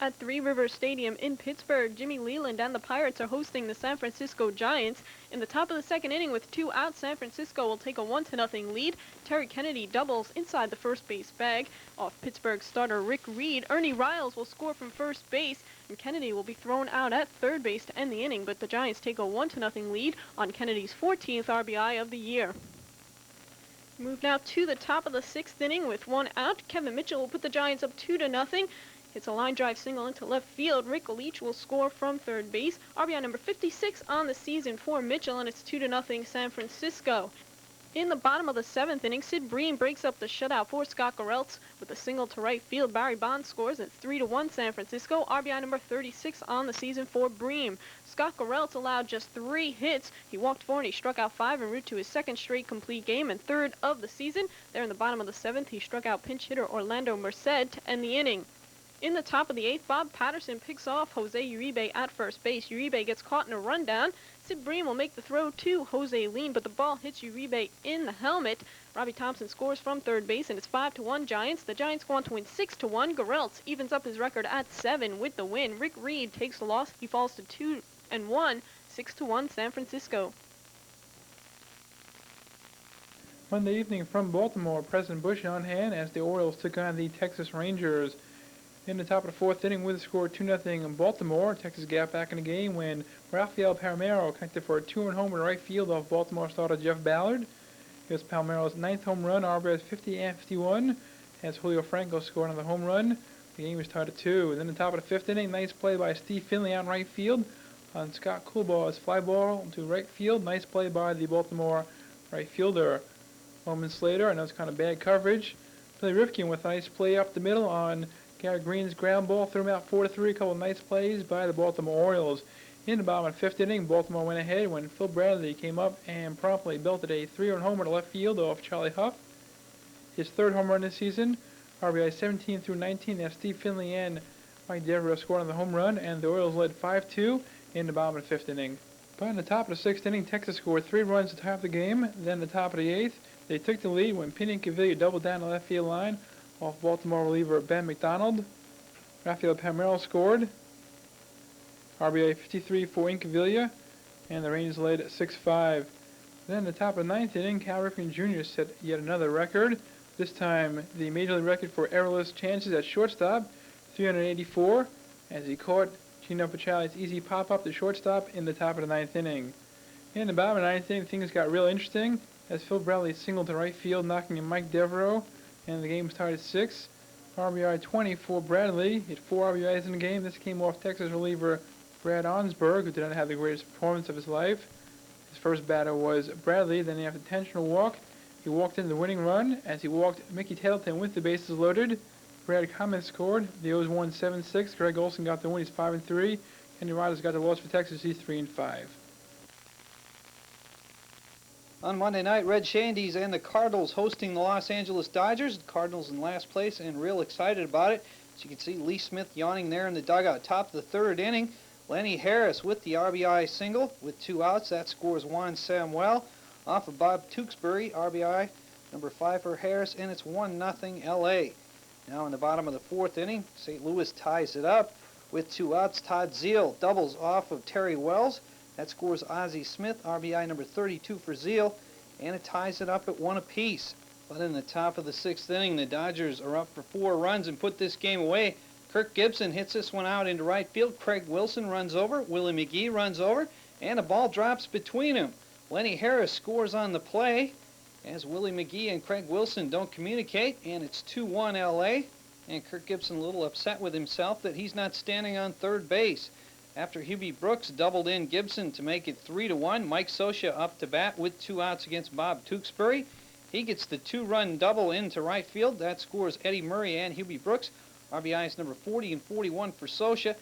at Three Rivers Stadium in Pittsburgh. Jimmy Leland and the Pirates are hosting the San Francisco Giants. In the top of the second inning with 2 outs, San Francisco will take a 1-0 lead. Terry Kennedy doubles inside the first base bag off Pittsburgh starter Rick Reed. Ernie Riles will score from first base, and Kennedy will be thrown out at third base to end the inning, but the Giants take a 1-0 lead on Kennedy's 14th RBI of the year. Move now to the top of the 6th inning with 1 out. Kevin Mitchell will put the Giants up 2-0. It's a line drive single into left field. Rick Leach will score from third base. RBI number 56 on the season for Mitchell, and it's 2-0 San Francisco. In the bottom of the 7th inning, Sid Bream breaks up the shutout for Scott Garrelts with a single to right field. Barry Bonds scores at 3-1 San Francisco. RBI number 36 on the season for Bream. Scott Garrelts allowed just 3 hits. He walked 4 and he struck out 5 en route to his 2nd straight complete game and 3rd of the season. There in the bottom of the 7th, he struck out pinch hitter Orlando Merced to end the inning. In the top of the 8th, Bob Patterson picks off Jose Uribe at first base. Uribe gets caught in a rundown. Sid Bream will make the throw to Jose Lean, but the ball hits Uribe in the helmet. Robbie Thompson scores from third base, and it's 5-1 Giants. The Giants go on to win 6-1. Garrelts evens up his record at 7 with the win. Rick Reed takes the loss. He falls to 2-1, 6-1 San Francisco. Monday evening from Baltimore, President Bush on hand as the Orioles took on the Texas Rangers. In the top of the 4th inning with a score 2-0 in Baltimore, Texas got back in the game when Rafael Palmeiro connected for a 2-run homer to right field off Baltimore starter Jeff Ballard. It was Palmeiro's 9th home run, RBIs 50 and 51, as Julio Franco scored another home run. The game was tied at 2. And then the top of the 5th inning, nice play by Steve Finley on right field on Scott Coolbaugh's fly ball to right field. Nice play by the Baltimore right fielder. Moments later, I know it's kind of bad coverage, Billy Rifkin with a nice play up the middle on Garrett Green's ground ball, threw him out 4-3. A couple of nice plays by the Baltimore Orioles. In the bottom of the 5th inning, Baltimore went ahead when Phil Bradley came up and promptly belted a 3-run homer to left field off Charlie Huff. His 3rd home run this season, RBI 17 through 19. That's Steve Finley and Mike Devereaux scored on the home run, and the Orioles led 5-2 in the bottom of the 5th inning. But in the top of the 6th inning, Texas scored 3 runs to tie up the game. Then the top of the 8th, they took the lead when Pena Cavilla doubled down the left field line off Baltimore reliever Ben McDonald. Rafael Palmeiro scored, RBI 53 for Incavilla, and the Rangers led 6-5. Then the top of the 9th inning, Cal Ripken Jr. set yet another record. This time the major league record for errorless chances at shortstop, 384, as he caught Gino Pachali's easy pop-up to shortstop in the top of the 9th inning. In the bottom of the 9th inning, things got real interesting as Phil Bradley singled to right field, knocking in Mike Devereaux, and the game was tied at 6. RBI 20 for Bradley. He had 4 RBIs in the game. This came off Texas reliever Brad Onsberg, who did not have the greatest performance of his life. His first batter was Bradley. Then after intentional walk, he walked in the winning run. As he walked Mickey Tettleton with the bases loaded, Brad Cummins scored. The O's won 7-6. Greg Olson got the win. He's 5-3. Kenny Rogers got the loss for Texas. He's 3-5. On Monday night, Red Shandies and the Cardinals hosting the Los Angeles Dodgers. The Cardinals in last place and real excited about it. As you can see, Lee Smith yawning there in the dugout. Top of the 3rd inning, Lenny Harris with the RBI single with 2 outs. That scores Juan Samuel off of Bob Tewksbury. RBI number 5 for Harris, and it's 1-0 LA. Now in the bottom of the 4th inning, St. Louis ties it up with 2 outs. Todd Zeile doubles off of Terry Wells. That scores Ozzie Smith, RBI number 32 for Zeile, and it ties it up at 1 apiece. But in the top of the 6th inning, the Dodgers are up for 4 runs and put this game away. Kirk Gibson hits this one out into right field. Craig Wilson runs over. Willie McGee runs over, and a ball drops between them. Lenny Harris scores on the play as Willie McGee and Craig Wilson don't communicate, and it's 2-1 LA. And Kirk Gibson a little upset with himself that he's not standing on third base. After Hubie Brooks doubled in Gibson to make it 3-1, Mike Scioscia up to bat with 2 outs against Bob Tewksbury. He gets the 2-run double into right field. That scores Eddie Murray and Hubie Brooks. RBIs number 40 and 41 for Scioscia.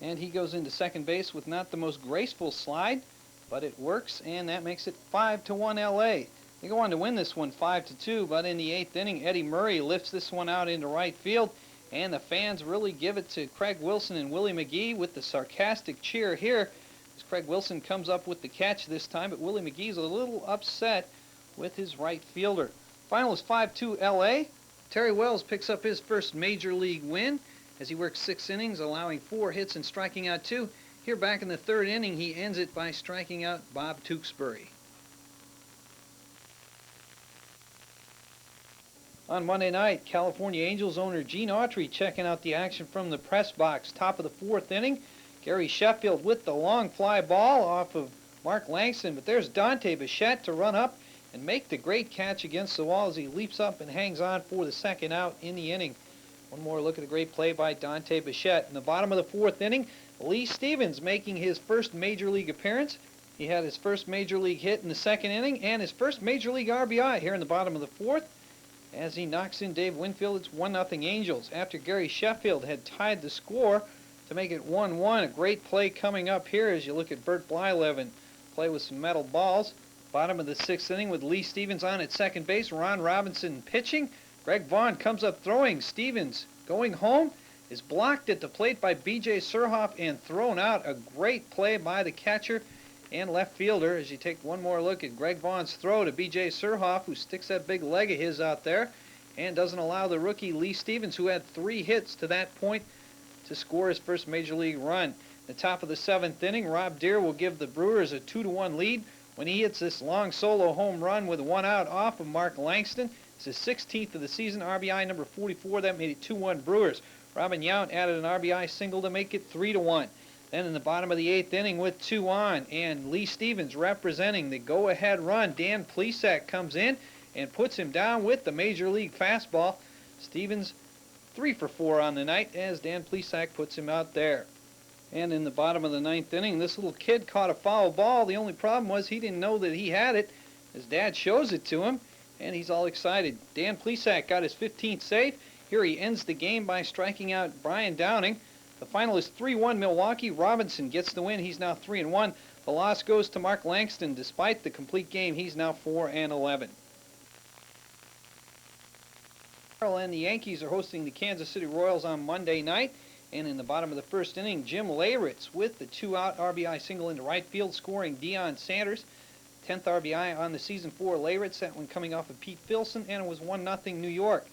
And he goes into second base with not the most graceful slide, but it works, and that makes it 5-1 LA. They go on to win this one 5-2, but in the 8th inning, Eddie Murray lifts this one out into right field. And the fans really give it to Craig Wilson and Willie McGee with the sarcastic cheer here as Craig Wilson comes up with the catch this time, but Willie McGee's a little upset with his right fielder. Final is 5-2 LA. Terry Wells picks up his first major league win as he works 6 innings, allowing 4 hits and striking out 2. Here back in the 3rd inning, he ends it by striking out Bob Tewksbury. On Monday night, California Angels owner Gene Autry checking out the action from the press box. Top of the 4th inning, Gary Sheffield with the long fly ball off of Mark Langston, but there's Dante Bichette to run up and make the great catch against the wall as he leaps up and hangs on for the 2nd out in the inning. One more look at the great play by Dante Bichette. In the bottom of the 4th inning, Lee Stevens making his first Major League appearance. He had his first Major League hit in the 2nd inning and his first Major League RBI here in the bottom of the 4th. As he knocks in Dave Winfield, it's 1-0 Angels. After Gary Sheffield had tied the score to make it 1-1, a great play coming up here as you look at Bert Blyleven play with some metal balls. Bottom of the 6th inning with Lee Stevens on at second base, Ron Robinson pitching. Greg Vaughn comes up throwing. Stevens going home is blocked at the plate by B.J. Surhoff and thrown out. A great play by the catcher and left fielder as you take one more look at Greg Vaughn's throw to B.J. Surhoff, who sticks that big leg of his out there and doesn't allow the rookie Lee Stevens, who had 3 hits to that point, to score his first Major League run. The top of the 7th inning, Rob Deere will give the Brewers a 2-1 lead when he hits this long solo home run with 1 out off of Mark Langston. It's his 16th of the season, RBI number 44. That made it 2-1 Brewers. Robin Yount added an RBI single to make it 3-1. Then in the bottom of the 8th inning with 2 on, and Lee Stevens representing the go-ahead run, Dan Plesac comes in and puts him down with the Major League fastball. Stevens 3 for 4 on the night as Dan Plesac puts him out there. And in the bottom of the 9th inning, this little kid caught a foul ball. The only problem was he didn't know that he had it. His dad shows it to him, and he's all excited. Dan Plesac got his 15th save. Here he ends the game by striking out Brian Downing. The final is 3-1 Milwaukee. Robinson gets the win. He's now 3-1. The loss goes to Mark Langston. Despite the complete game, he's now 4-11. And the Yankees are hosting the Kansas City Royals on Monday night. And in the bottom of the 1st inning, Jim Leyritz with the 2-out RBI single into right field, scoring Deion Sanders. 10th RBI on the season for Leyritz, that one coming off of Pete Filson, and it was 1-0 New York.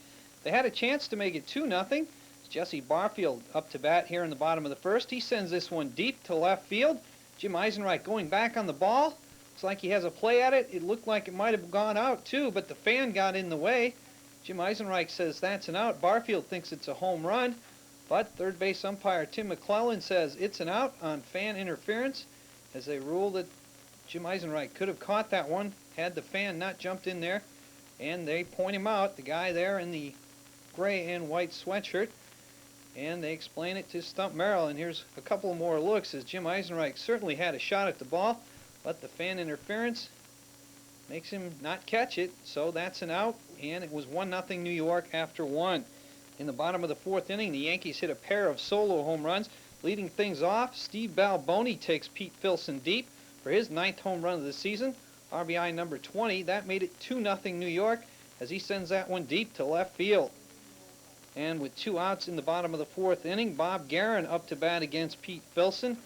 They had a chance to make it 2-0. Jesse Barfield up to bat here in the bottom of the 1st. He sends this one deep to left field. Jim Eisenreich going back on the ball. Looks like he has a play at it. It looked like it might have gone out too, but the fan got in the way. Jim Eisenreich says that's an out. Barfield thinks it's a home run, but third base umpire Tim McClellan says it's an out on fan interference, as they rule that Jim Eisenreich could have caught that one had the fan not jumped in there, and they point him out, the guy there in the gray and white sweatshirt. And they explain it to Stump Merrill, and here's a couple more looks as Jim Eisenreich certainly had a shot at the ball, but the fan interference makes him not catch it, so that's an out, and it was 1-0 New York after 1. In the bottom of the 4th inning, the Yankees hit a pair of solo home runs. Leading things off, Steve Balboni takes Pete Filson deep for his 9th home run of the season, RBI number 20. That made it 2-0 New York as he sends that one deep to left field. And with 2 outs in the bottom of the 4th inning, Bob Guerin up to bat against Pete Filson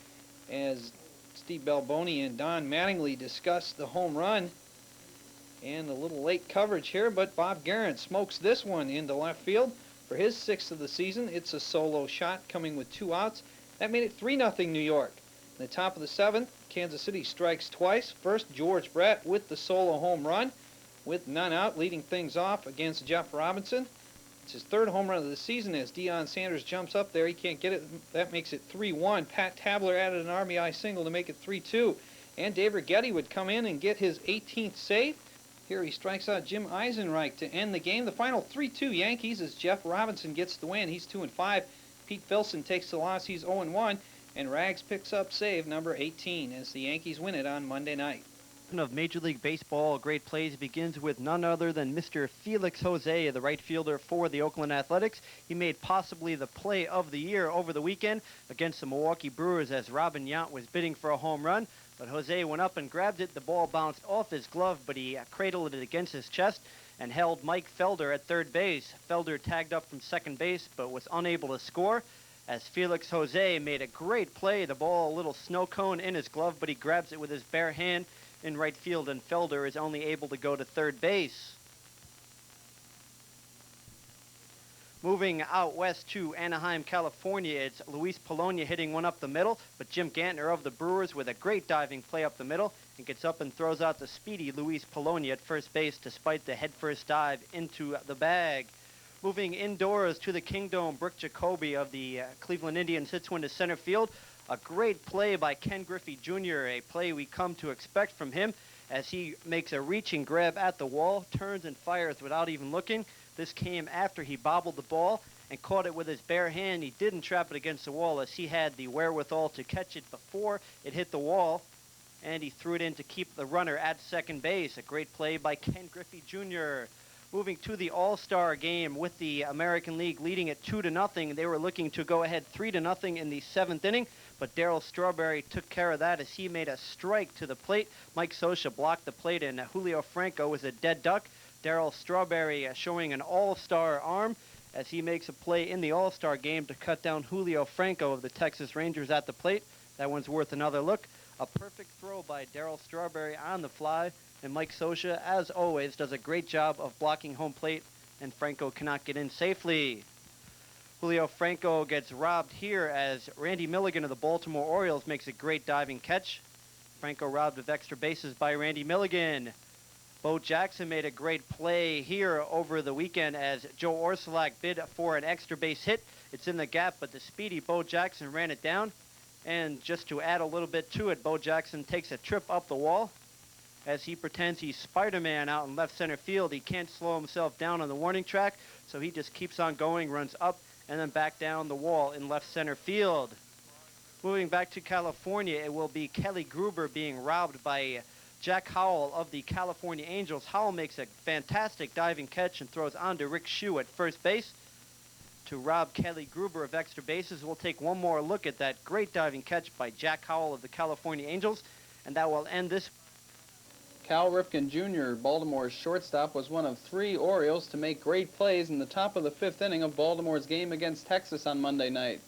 as Steve Balboni and Don Mattingly discuss the home run and a little late coverage here, but Bob Guerin smokes this one into left field for his 6th of the season. It's a solo shot coming with 2 outs. That made it 3-0 New York. In the top of the 7th, Kansas City strikes twice. First, George Brett with the solo home run with none out, leading things off against Jeff Robinson. It's his 3rd home run of the season as Deion Sanders jumps up there. He can't get it. That makes it 3-1. Pat Tabler added an RBI single to make it 3-2. And Dave Righetti would come in and get his 18th save. Here he strikes out Jim Eisenreich to end the game. The final 3-2 Yankees as Jeff Robinson gets the win. He's 2-5. Pete Filson takes the loss. He's 0-1. And Rags picks up save number 18 as the Yankees win it on Monday night. Of Major League Baseball great plays begins with none other than Mr. Felix Jose, the right fielder for the Oakland Athletics. He made possibly the play of the year over the weekend against the Milwaukee Brewers as Robin Yount was bidding for a home run. But Jose went up and grabbed it. The ball bounced off his glove, but he cradled it against his chest and held Mike Felder at third base. Felder tagged up from second base but was unable to score as Felix Jose made a great play. The ball a little snow cone in his glove, but he grabs it with his bare hand in right field, and Felder is only able to go to third base. Moving out west to Anaheim, California, it's Luis Polonia hitting one up the middle, but Jim Gantner of the Brewers with a great diving play up the middle and gets up and throws out the speedy Luis Polonia at first base despite the headfirst dive into the bag. Moving indoors to the Kingdome, Brooke Jacoby of the Cleveland Indians hits one to center field. A great play by Ken Griffey Jr., a play we come to expect from him as he makes a reaching grab at the wall, turns and fires without even looking. This came after he bobbled the ball and caught it with his bare hand. He didn't trap it against the wall as he had the wherewithal to catch it before it hit the wall, and he threw it in to keep the runner at second base. A great play by Ken Griffey Jr. Moving to the All-Star game with the American League leading it 2-0. They were looking to go ahead 3-0 in the 7th inning, but Darryl Strawberry took care of that as he made a strike to the plate. Mike Scioscia blocked the plate, and Julio Franco was a dead duck. Darryl Strawberry showing an all-star arm as he makes a play in the All-Star game to cut down Julio Franco of the Texas Rangers at the plate. That one's worth another look. A perfect throw by Darryl Strawberry on the fly, and Mike Scioscia, as always, does a great job of blocking home plate, and Franco cannot get in safely. Julio Franco gets robbed here as Randy Milligan of the Baltimore Orioles makes a great diving catch. Franco robbed of extra bases by Randy Milligan. Bo Jackson made a great play here over the weekend as Joe Orsulak bid for an extra base hit. It's in the gap, but the speedy Bo Jackson ran it down. And just to add a little bit to it, Bo Jackson takes a trip up the wall as he pretends he's Spider-Man out in left center field. He can't slow himself down on the warning track, so he just keeps on going, runs up, and then back down the wall in left center field. Moving back to California, it will be Kelly Gruber being robbed by Jack Howell of the California Angels. Howell makes a fantastic diving catch and throws on to Rick Shue at first base to rob Kelly Gruber of extra bases. We'll take one more look at that great diving catch by Jack Howell of the California Angels, and that will end this. Cal Ripken Jr., Baltimore's shortstop, was one of 3 Orioles to make great plays in the top of the 5th inning of Baltimore's game against Texas on Monday night.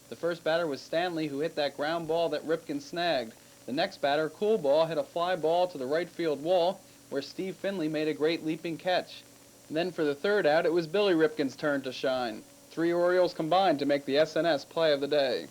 The first batter was Stanley, who hit that ground ball that Ripken snagged. The next batter, Cool Ball, hit a fly ball to the right field wall, where Steve Finley made a great leaping catch. And then for the 3rd out, it was Billy Ripken's turn to shine. 3 Orioles combined to make the SNS play of the day.